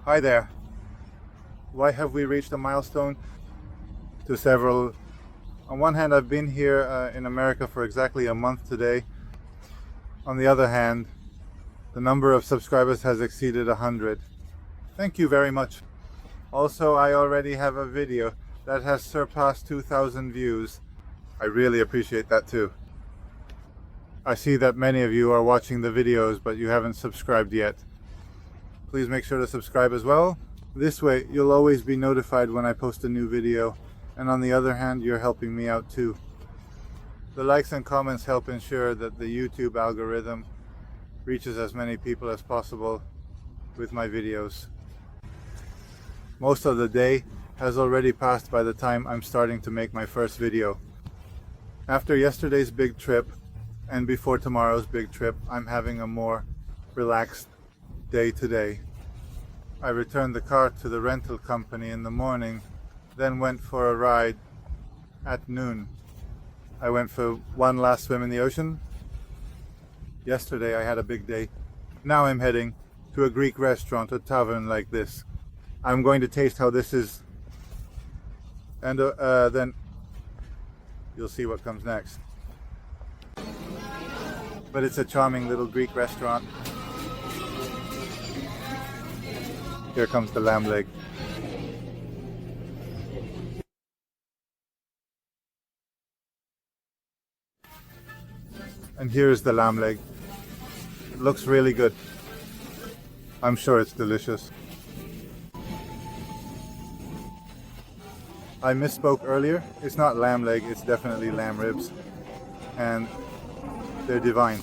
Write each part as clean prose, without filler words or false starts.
Hi there. Why have we reached a milestone? To several. On one hand, I've been here in America for exactly a month today. On the other hand, the number of subscribers has exceeded 100. Thank you very much. Also, I already have a video that has surpassed 2,000 views. I really appreciate that too. I see that many of you are watching the videos, but you haven't subscribed yet. Please make sure to subscribe as well. This way, you'll always be notified when I post a new video. And on the other hand, you're helping me out too. The likes and comments help ensure that the YouTube algorithm reaches as many people as possible with my videos. Most of the day has already passed by the time I'm starting to make my first video. After yesterday's big trip and before tomorrow's big trip, I'm having a more relaxed day today. I returned the car to the rental company in the morning, then went for a ride at noon. I went for one last swim in the ocean. Yesterday I had a big day. Now I'm heading to a Greek restaurant, a tavern like this. I'm going to taste how this is, and then you'll see what comes next. But it's a charming little Greek restaurant. Here comes the lamb leg. And here is the lamb leg. It looks really good. I'm sure it's delicious. I misspoke earlier. It's not lamb leg, it's definitely lamb ribs. And they're divine.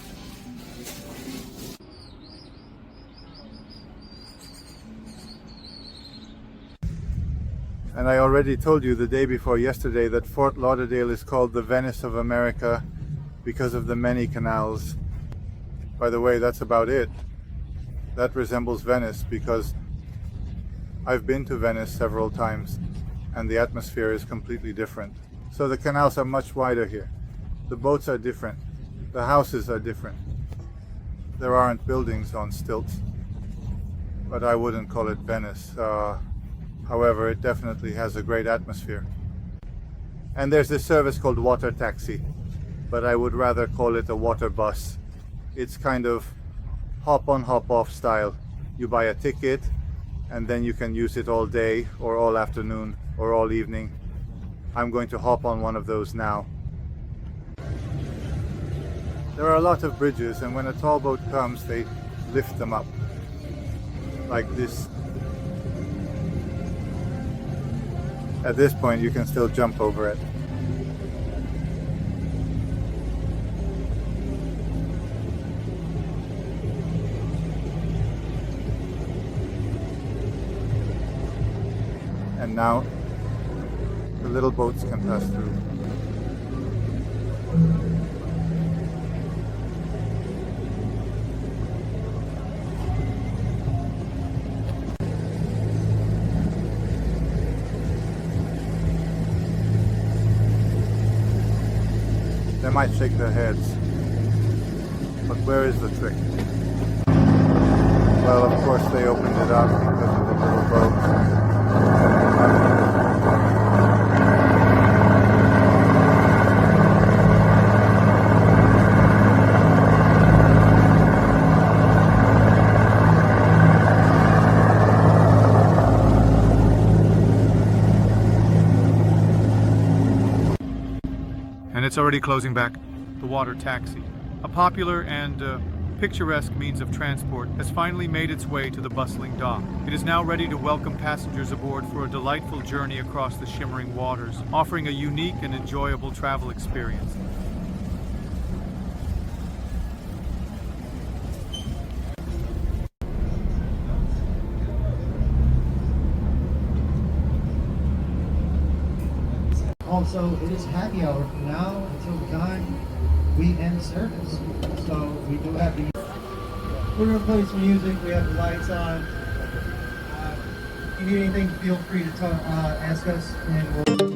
And I already told you the day before yesterday that Fort Lauderdale is called the Venice of America because of the many canals. By the way, that's about it. That resembles Venice because I've been to Venice several times and the atmosphere is completely different. So the canals are much wider here. The boats are different. The houses are different. There aren't buildings on stilts, but I wouldn't call it Venice. However, it definitely has a great atmosphere. And there's this service called water taxi, but I would rather call it a water bus. It's kind of hop on, hop off style. You buy a ticket and then you can use it all day or all afternoon or all evening. I'm going to hop on one of those now. There are a lot of bridges, and when a tall boat comes, they lift them up like this. At this point, you can still jump over it. And now, the little boats can pass through. They might shake their heads, but where is the trick? Well, of course they opened it up because of the little boats. And it's already closing back. The water taxi, a popular and picturesque means of transport, has finally made its way to the bustling dock. It is now ready to welcome passengers aboard for a delightful journey across the shimmering waters, offering a unique and enjoyable travel experience. Also, it is happy hour from now until the time we end service. So we do have the... We're going to play some music. We have the lights on. If you need anything, feel free to ask us, and we'll...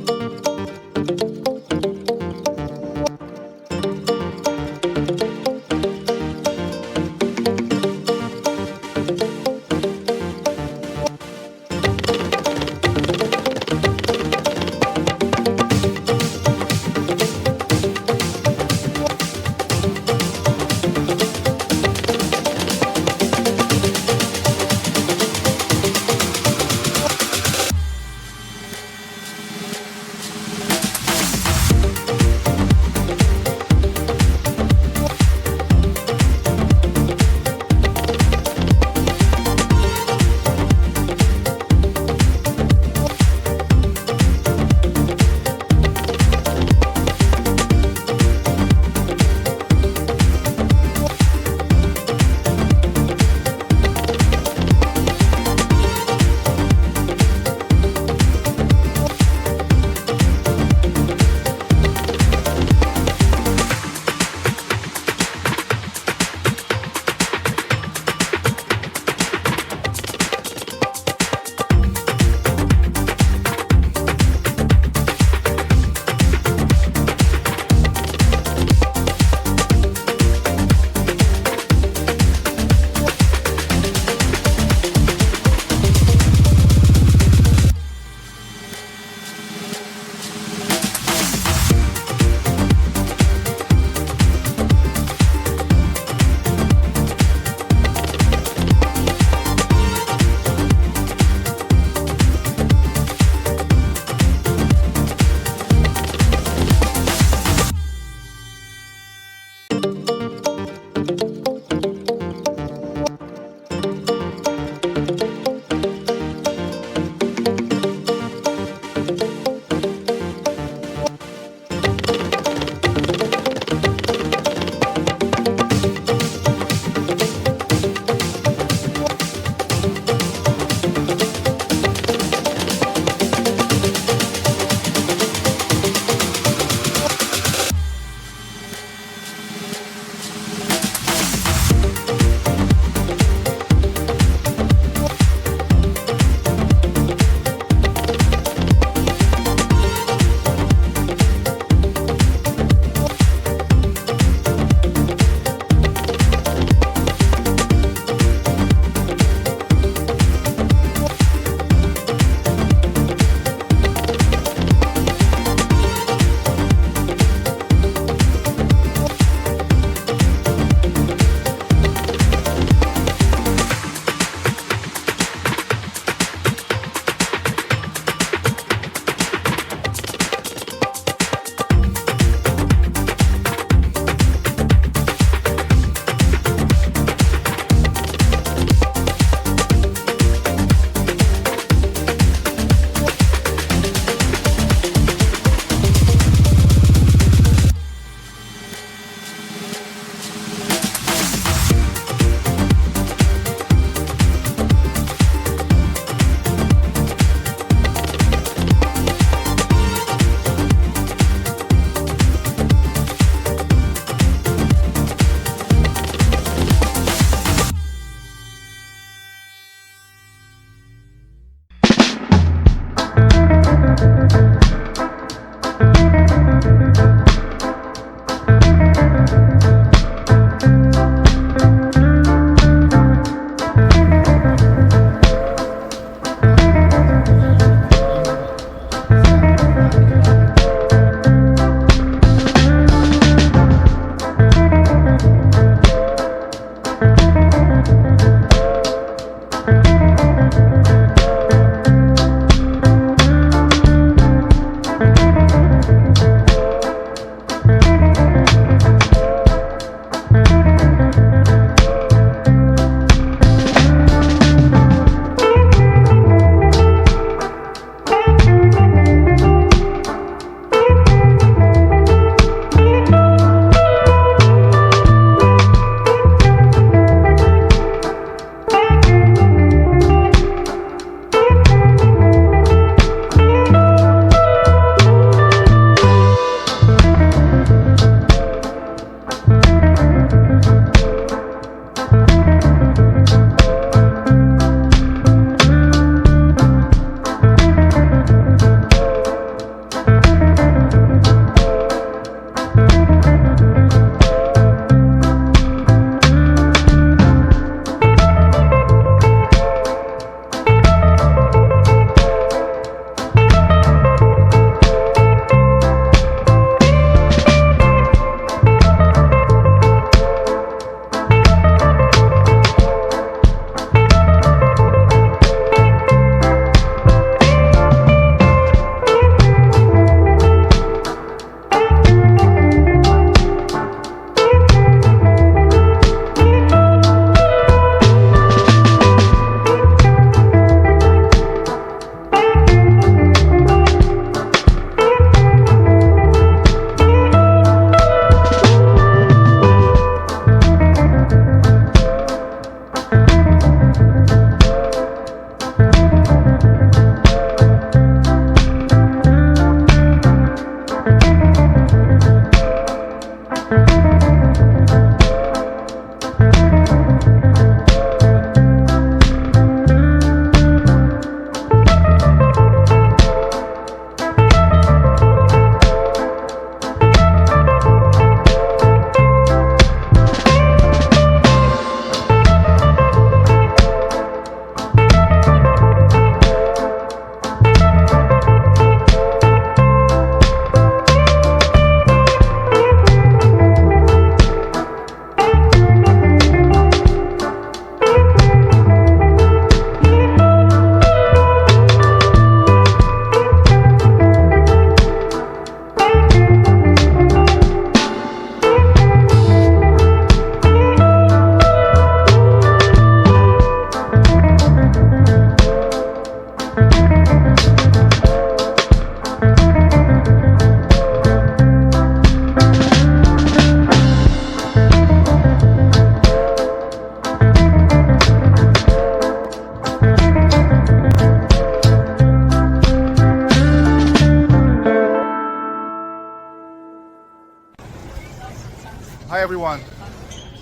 Hi everyone.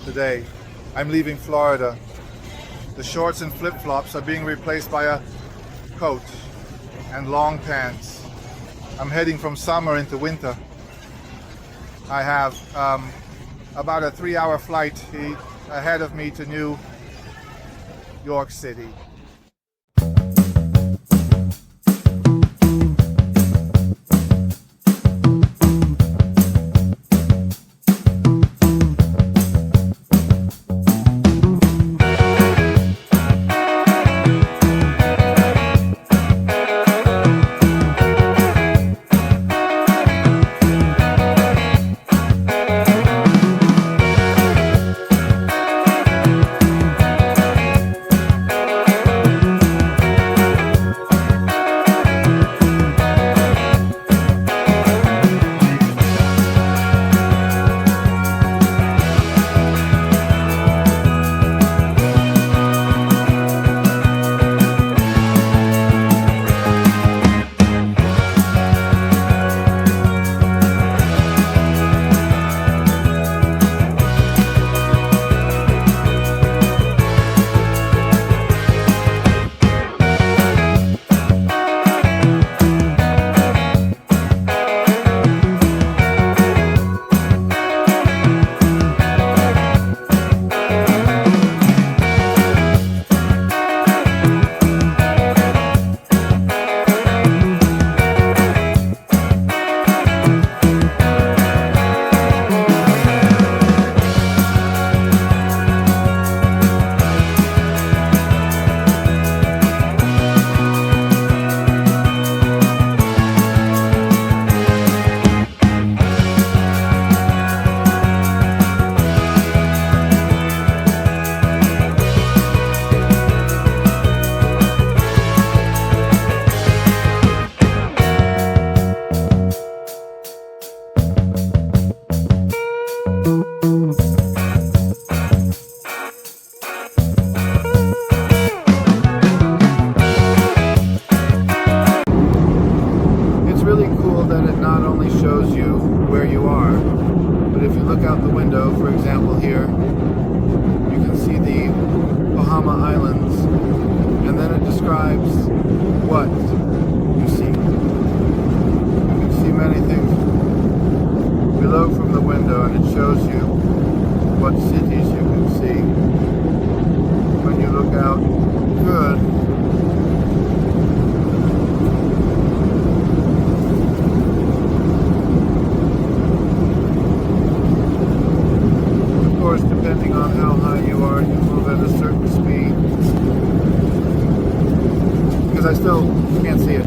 Today I'm leaving Florida. The shorts and flip-flops are being replaced by a coat and long pants. I'm heading from summer into winter. I have about a 3-hour flight ahead of me to New York City. What you see. You can see many things below from the window, and it shows you what cities you can see. When you look out good, of course, depending on how high you are, you move at a certain speed. Because I still can't see it.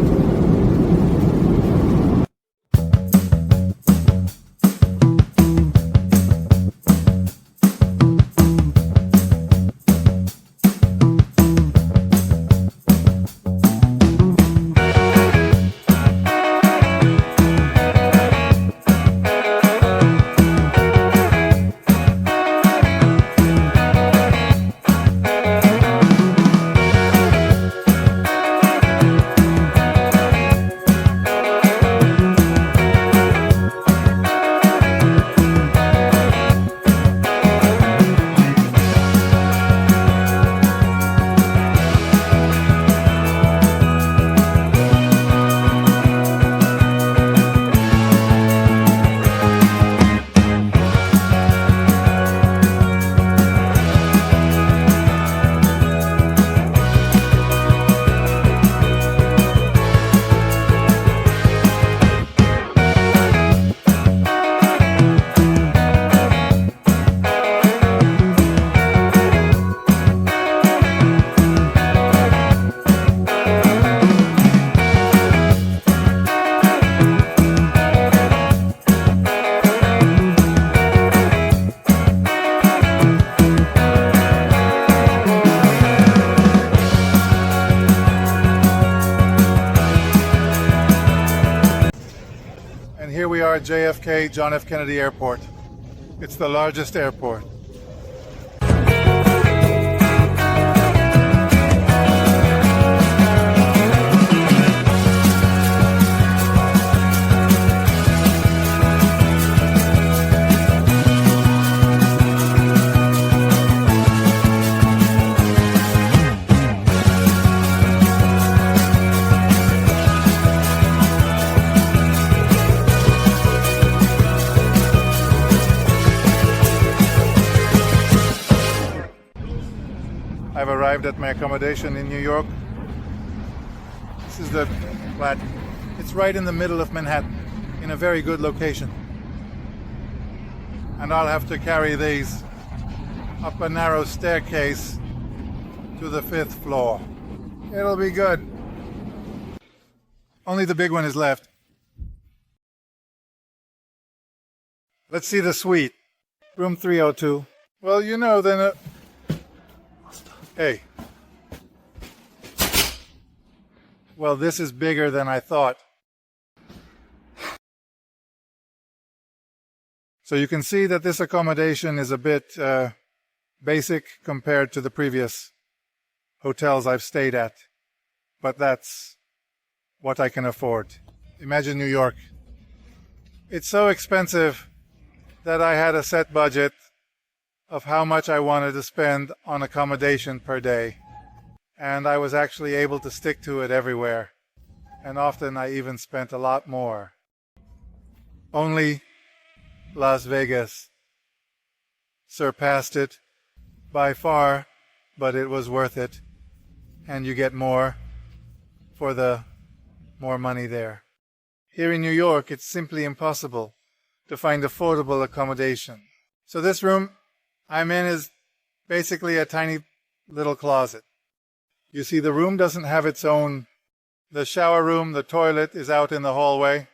Here we are at JFK, John F. Kennedy Airport. It's the largest airport. arrived at my accommodation in New York. This is the flat. It's right in the middle of Manhattan, in a very good location. And I'll have to carry these up a narrow staircase to the 5th floor. It'll be good. Only the big one is left. Let's see the suite. Room 302. Well, you know, then... Hey. Well, this is bigger than I thought. So you can see that this accommodation is a bit basic compared to the previous hotels I've stayed at. But that's what I can afford. Imagine New York. It's so expensive that I had a set budget of how much I wanted to spend on accommodation per day. And I was actually able to stick to it everywhere. And often I even spent a lot more. Only Las Vegas surpassed it by far, but it was worth it. And you get more for the more money there. Here in New York, it's simply impossible to find affordable accommodation. So this room I'm in is basically a tiny little closet. You see, the room doesn't have its own. The shower room, the toilet is out in the hallway.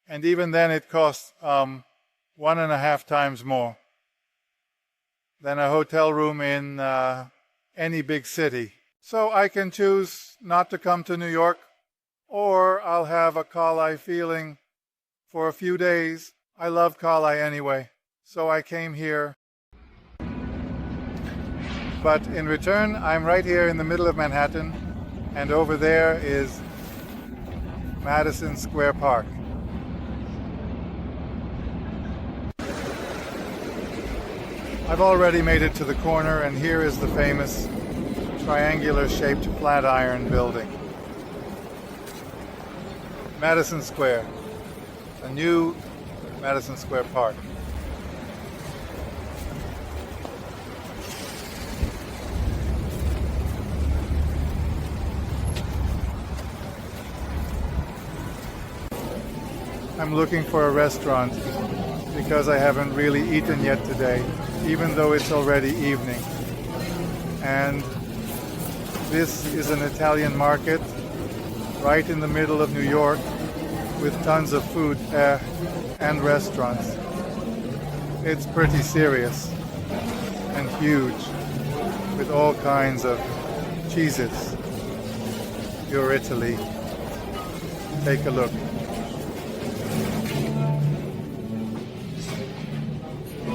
And even then it costs 1.5 times more than a hotel room in any big city. So I can choose not to come to New York, or I'll have a Kali feeling for a few days. I love Kali anyway, so I came here. But in return, I'm right here in the middle of Manhattan, and over there is Madison Square Park. I've already made it to the corner, and here is the famous triangular-shaped Flatiron building. Madison Square, a new Madison Square Park. I'm looking for a restaurant because I haven't really eaten yet today, even though it's already evening. And this is an Italian market right in the middle of New York with tons of food and restaurants. It's pretty serious and huge with all kinds of cheeses. Your Italy. Take a look.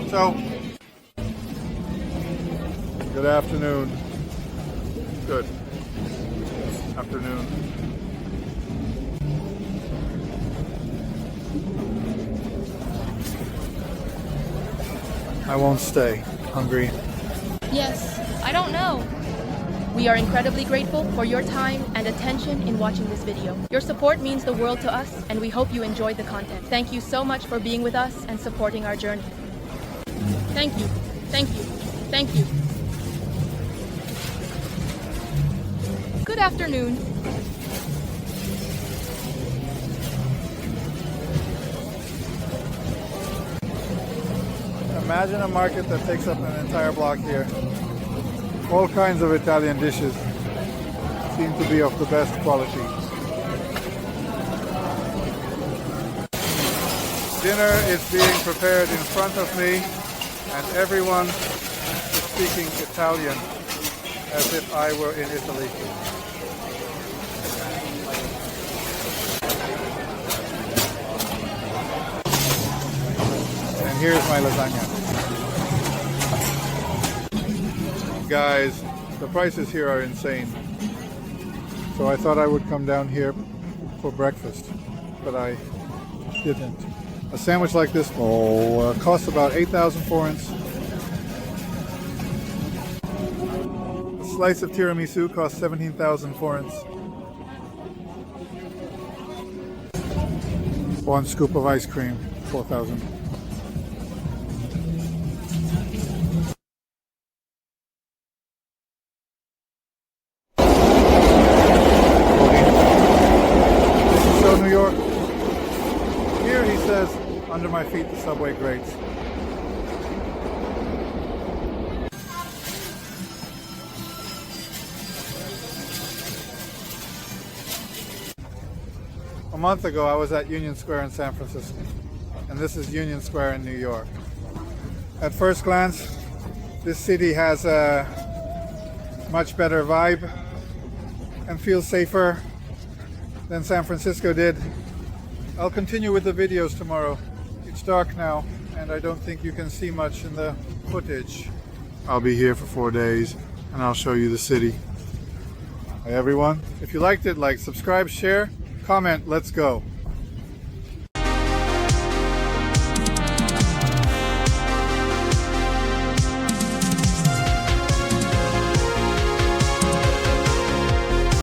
So, good afternoon. Good afternoon. I won't stay. Hungry. Yes, I don't know. We are incredibly grateful for your time and attention in watching this video. Your support means the world to us, and we hope you enjoyed the content. Thank you so much for being with us and supporting our journey. Thank you, thank you, thank you. Good afternoon. Imagine a market that takes up an entire block here. All kinds of Italian dishes seem to be of the best quality. Dinner is being prepared in front of me, and everyone is speaking Italian as if I were in Italy. And here's my lasagna. Guys, the prices here are insane. So I thought I would come down here for breakfast, but I didn't. A sandwich like this costs about 8,000 forints. A slice of tiramisu costs 17,000 forints. One scoop of ice cream, 4,000. Under my feet, the subway grates. A month ago, I was at Union Square in San Francisco, and this is Union Square in New York. At first glance, this city has a much better vibe and feels safer than San Francisco did. I'll continue with the videos tomorrow. It's dark now, and I don't think you can see much in the footage. I'll be here for 4 days, and I'll show you the city. Hi everyone. If you liked it, like, subscribe, share, comment, let's go.